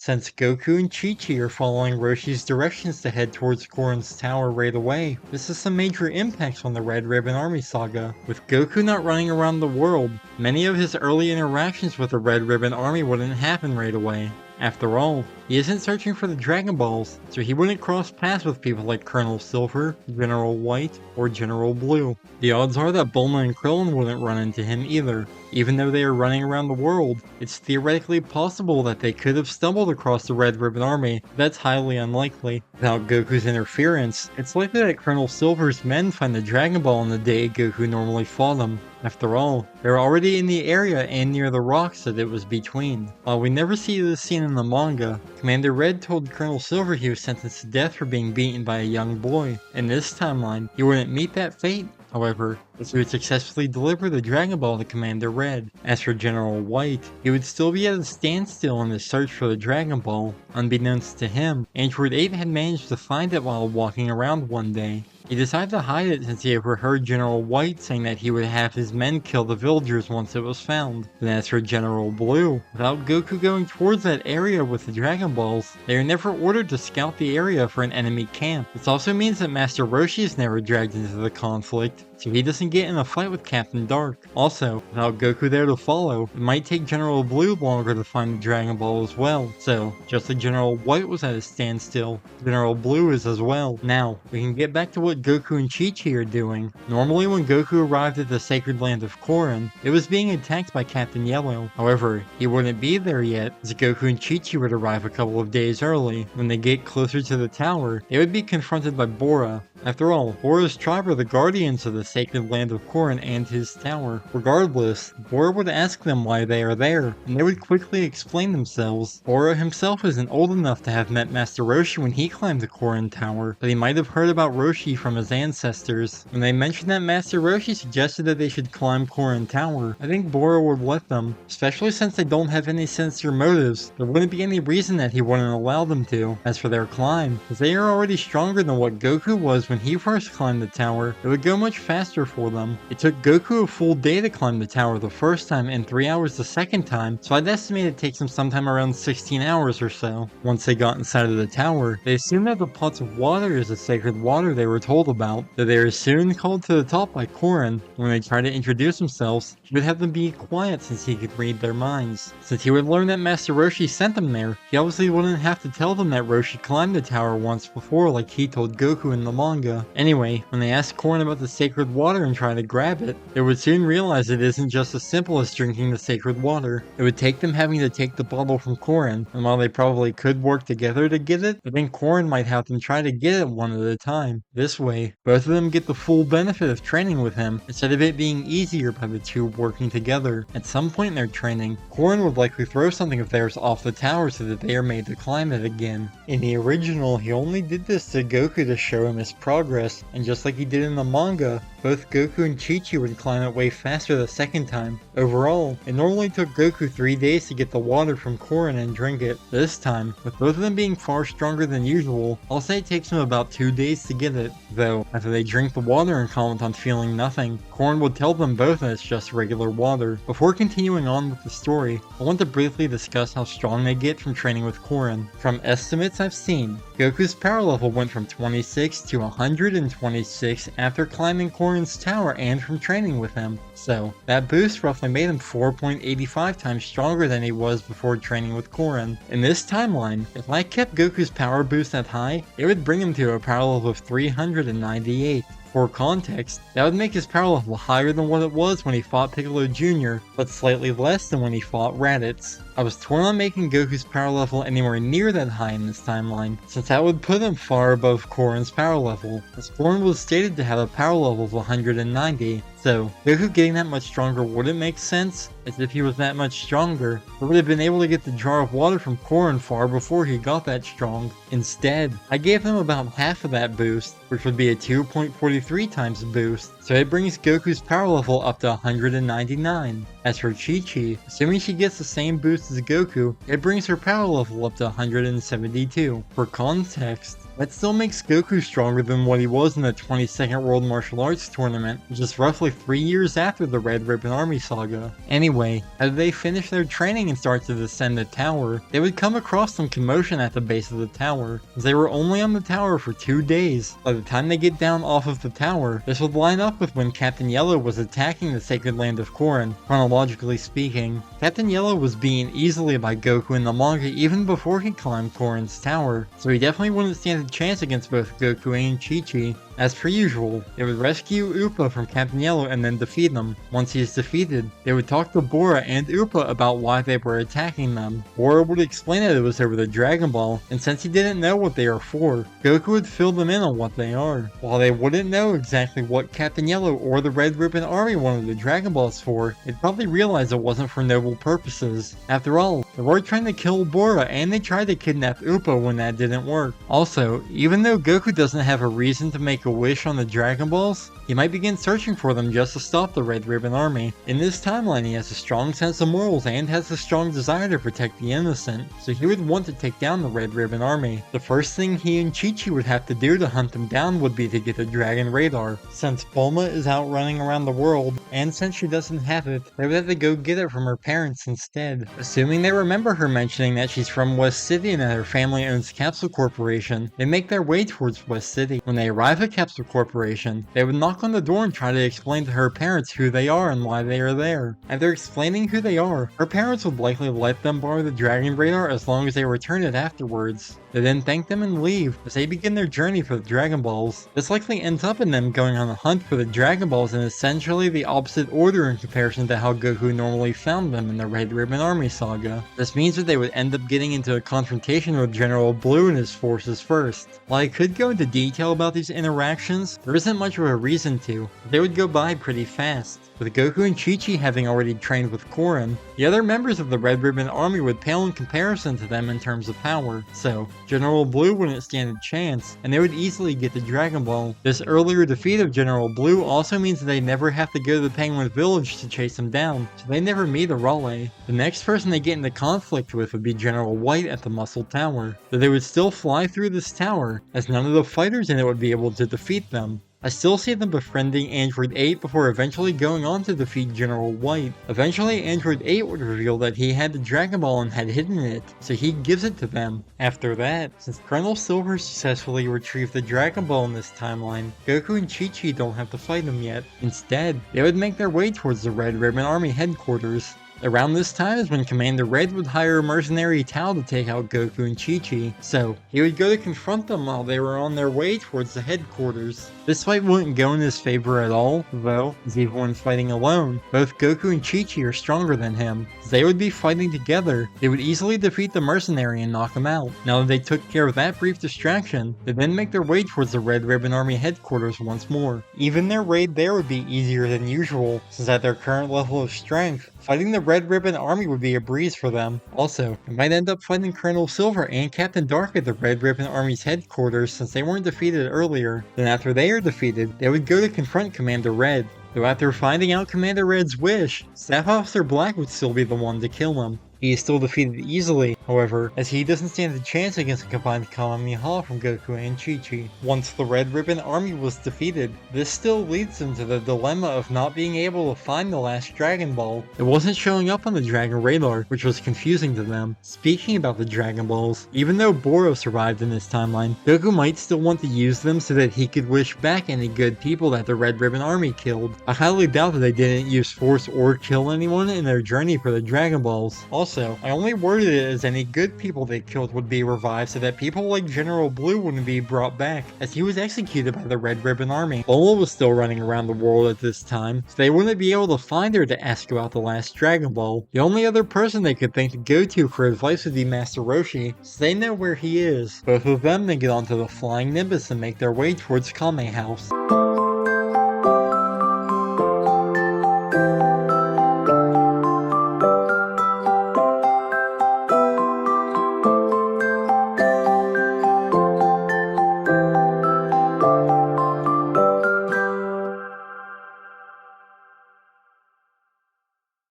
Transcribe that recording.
since Goku and Chi-Chi are following Roshi's directions to head towards Korin's tower right away. This has some major impacts on the Red Ribbon Army saga. With Goku not running around the world, many of his early interactions with the Red Ribbon Army wouldn't happen right away. After all, he isn't searching for the Dragon Balls, so he wouldn't cross paths with people like Colonel Silver, General White, or General Blue. The odds are that Bulma and Krillin wouldn't run into him either. Even though they are running around the world, it's theoretically possible that they could have stumbled across the Red Ribbon Army, but that's highly unlikely. Without Goku's interference, it's likely that Colonel Silver's men find the Dragon Ball on the day Goku normally fought them. After all, they were already in the area and near the rocks that it was between. While we never see this scene in the manga, Commander Red told Colonel Silver he was sentenced to death for being beaten by a young boy. In this timeline, he wouldn't meet that fate. However, he would successfully deliver the Dragon Ball to Commander Red. As for General White, he would still be at a standstill in the search for the Dragon Ball. Unbeknownst to him, Android 8 had managed to find it while walking around one day. He decided to hide it since he overheard General White saying that he would have his men kill the villagers once it was found. Then as for General Blue, without Goku going towards that area with the Dragon Balls, they are never ordered to scout the area for an enemy camp. This also means that Master Roshi is never dragged into the conflict, so he doesn't get in a fight with Captain Dark. Also, without Goku there to follow, it might take General Blue longer to find the Dragon Ball as well. So, just like General White was at a standstill, General Blue is as well. Now, we can get back to what Goku and Chi-Chi are doing. Normally when Goku arrived at the sacred land of Korin, it was being attacked by Captain Yellow. However, he wouldn't be there yet, as Goku and Chi-Chi would arrive a couple of days early. When they get closer to the tower, they would be confronted by Bora. After all, Bora's tribe are the guardians of the sacred land of Korin and his tower. Regardless, Bora would ask them why they are there, and they would quickly explain themselves. Bora himself isn't old enough to have met Master Roshi when he climbed the Korin tower, but he might have heard about Roshi from his ancestors. When they mentioned that Master Roshi suggested that they should climb Korin tower, I think Bora would let them, especially since they don't have any sinister motives. There wouldn't be any reason that he wouldn't allow them to. As for their climb, as they are already stronger than what Goku was when he first climbed the tower, it would go much faster for them. It took Goku a full day to climb the tower the first time and 3 hours the second time, so I'd estimate it takes them sometime around 16 hours or so. Once they got inside of the tower, they assumed that the pots of water is the sacred water they were told about, that they are soon called to the top by Korin. When they try to introduce themselves, he would have them be quiet since he could read their minds. Since he would learn that Master Roshi sent them there, he obviously wouldn't have to tell them that Roshi climbed the tower once before like he told Goku in the manga. Anyway, when they ask Korin about the sacred water and try to grab it, they would soon realize it isn't just as simple as drinking the sacred water. It would take them having to take the bottle from Korin, and while they probably could work together to get it, I think Korin might have them try to get it one at a time. This way, both of them get the full benefit of training with him, instead of it being easier by the two working together. At some point in their training, Korin would likely throw something of theirs off the tower so that they are made to climb it again. In the original, he only did this to Goku to show him his progress, and just like he did in the manga, both Goku and Chi-Chi would climb it way faster the second time. Overall, it normally took Goku 3 days to get the water from Korin and drink it. This time, with both of them being far stronger than usual, I'll say it takes him about 2 days to get it. Though, after they drink the water and comment on feeling nothing, Korin would tell them both that it's just regular water. Before continuing on with the story, I want to briefly discuss how strong they get from training with Korin. From estimates I've seen, Goku's power level went from 26 to 126 after climbing Korin's tower and from training with him. So, that boost roughly made him 4.85 times stronger than he was before training with Korin. In this timeline, if I kept Goku's power boost that high, it would bring him to a power level of 398. For context, that would make his power level higher than what it was when he fought Piccolo Jr., but slightly less than when he fought Raditz. I was torn on making Goku's power level anywhere near that high in this timeline, since that would put him far above Korin's power level, as Korin was stated to have a power level of 190, so Goku getting that much stronger wouldn't make sense, as if he was that much stronger, he would have been able to get the jar of water from Korin far before he got that strong. Instead, I gave him about half of that boost, which would be a 2.43 times boost, so it brings Goku's power level up to 199. As for Chi-Chi, assuming she gets the same boost as Goku, it brings her power level up to 172. For context, That still makes Goku stronger than what he was in the 22nd World Martial Arts Tournament, which is roughly 3 years after the Red Ribbon Army saga. Anyway, as they finish their training and start to descend the tower, they would come across some commotion at the base of the tower, as they were only on the tower for 2 days. By the time they get down off of the tower, this would line up with when Captain Yellow was attacking the sacred land of Korin, chronologically speaking. Captain Yellow was beaten easily by Goku in the manga even before he climbed Korin's tower, so he definitely wouldn't stand a chance against both Goku and Chi-Chi. As per usual, they would rescue Appa from Captain Yellow and then defeat him. Once he is defeated, they would talk to Bora and Appa about why they were attacking them. Bora would explain that it was over the Dragon Ball, and since he didn't know what they are for, Goku would fill them in on what they are. While they wouldn't know exactly what Captain Yellow or the Red Ribbon Army wanted the Dragon Balls for, they'd probably realize it wasn't for noble purposes. After all, they were trying to kill Bora and they tried to kidnap Appa when that didn't work. Also, even though Goku doesn't have a reason to make a wish on the Dragon Balls, he might begin searching for them just to stop the Red Ribbon Army. In this timeline, he has a strong sense of morals and has a strong desire to protect the innocent, so he would want to take down the Red Ribbon Army. The first thing he and Chi-Chi would have to do to hunt them down would be to get the Dragon Radar. Since Bulma is out running around the world, and since she doesn't have it, they would have to go get it from her parents instead. Assuming they remember her mentioning that she's from West City and that her family owns Capsule Corporation, they make their way towards West City. When they arrive at Capsule Corporation, they would knock on the door and try to explain to her parents who they are and why they are there. After explaining who they are, her parents would likely let them borrow the Dragon Radar as long as they return it afterwards. They then thank them and leave as they begin their journey for the Dragon Balls. This likely ends up in them going on a hunt for the Dragon Balls in essentially the opposite order in comparison to how Goku normally found them in the Red Ribbon Army saga. This means that they would end up getting into a confrontation with General Blue and his forces first. While I could go into detail about these interactions, there isn't much of a reason to. They would go by pretty fast. With Goku and Chi-Chi having already trained with Korin, the other members of the Red Ribbon Army would pale in comparison to them in terms of power, so General Blue wouldn't stand a chance, and they would easily get the Dragon Ball. This earlier defeat of General Blue also means that they never have to go to the Penguin Village to chase him down, so they never meet Arale. The next person they get into conflict with would be General White at the Muscle Tower, though they would still fly through this tower, as none of the fighters in it would be able to defeat them. I still see them befriending Android 8 before eventually going on to defeat General White. Eventually, Android 8 would reveal that he had the Dragon Ball and had hidden it, so he gives it to them. After that, since Colonel Silver successfully retrieved the Dragon Ball in this timeline, Goku and Chi-Chi don't have to fight him yet. Instead, they would make their way towards the Red Ribbon Army headquarters. Around this time is when Commander Red would hire a mercenary Tao to take out Goku and Chi-Chi, so he would go to confront them while they were on their way towards the headquarters. This fight wouldn't go in his favor at all, though, as even when fighting alone, both Goku and Chi-Chi are stronger than him. As they would be fighting together, they would easily defeat the mercenary and knock him out. Now that they took care of that brief distraction, they then make their way towards the Red Ribbon Army headquarters once more. Even their raid there would be easier than usual, since at their current level of strength, fighting the Red Ribbon Army would be a breeze for them. Also, they might end up fighting Colonel Silver and Captain Dark at the Red Ribbon Army's headquarters since they weren't defeated earlier. Then after they are defeated, they would go to confront Commander Red. Though after finding out Commander Red's wish, Staff Officer Black would still be the one to kill him. He is still defeated easily, however, as he doesn't stand a chance against a combined Kamehameha from Goku and Chi-Chi. Once the Red Ribbon Army was defeated, this still leads them to the dilemma of not being able to find the last Dragon Ball. It wasn't showing up on the Dragon Radar, which was confusing to them. Speaking about the Dragon Balls, even though Boro survived in this timeline, Goku might still want to use them so that he could wish back any good people that the Red Ribbon Army killed. I highly doubt that they didn't use force or kill anyone in their journey for the Dragon Balls. Also, I only worded it as any good people they killed would be revived so that people like General Blue wouldn't be brought back, as he was executed by the Red Ribbon Army. Bulma was still running around the world at this time, so they wouldn't be able to find her to ask about the last Dragon Ball. The only other person they could think to go to for advice would be Master Roshi, so they know where he is. Both of them then get onto the Flying Nimbus and make their way towards Kame House.